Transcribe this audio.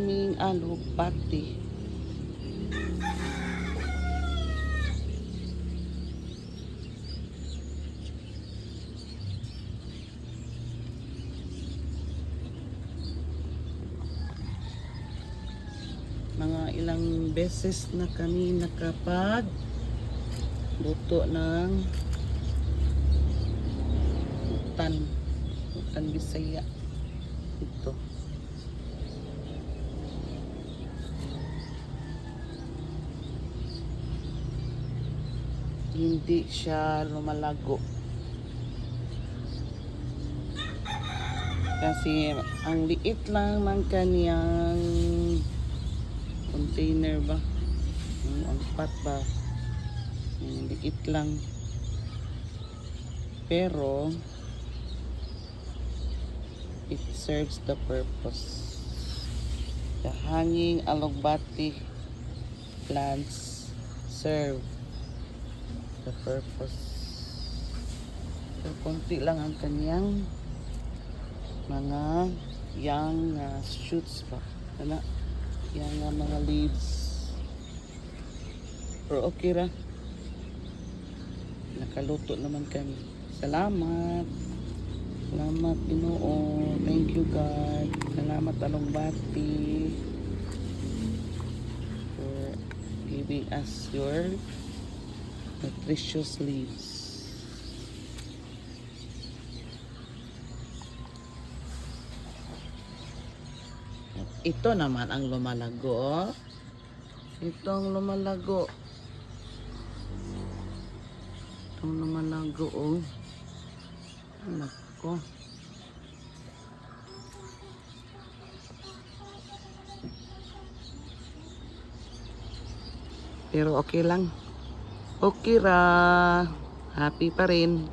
aming alugbati. Mga ilang beses na kami nakapag luto ng utan Bisaya. Ito. Hindi siya lumalago. Kasi ang liit lang ng kaniyang container ba? Ang pot ba? Liit lang. Pero it serves the purpose. The hanging alugbati plants serve the purpose. So, konti lang ang kanyang mga young shoots pa. Ano? Yang mga leaves. Pero okay ra. Nakaluto naman kami. Salamat. Salamat Ginoo. Thank you God. Salamat alugbati for giving us your nutritious leaves. Ito naman ang lumalago. Ito ang lumalago. Itong lumalago, oh. Nako. Pero okay lang. Okay ra. Happy pa rin.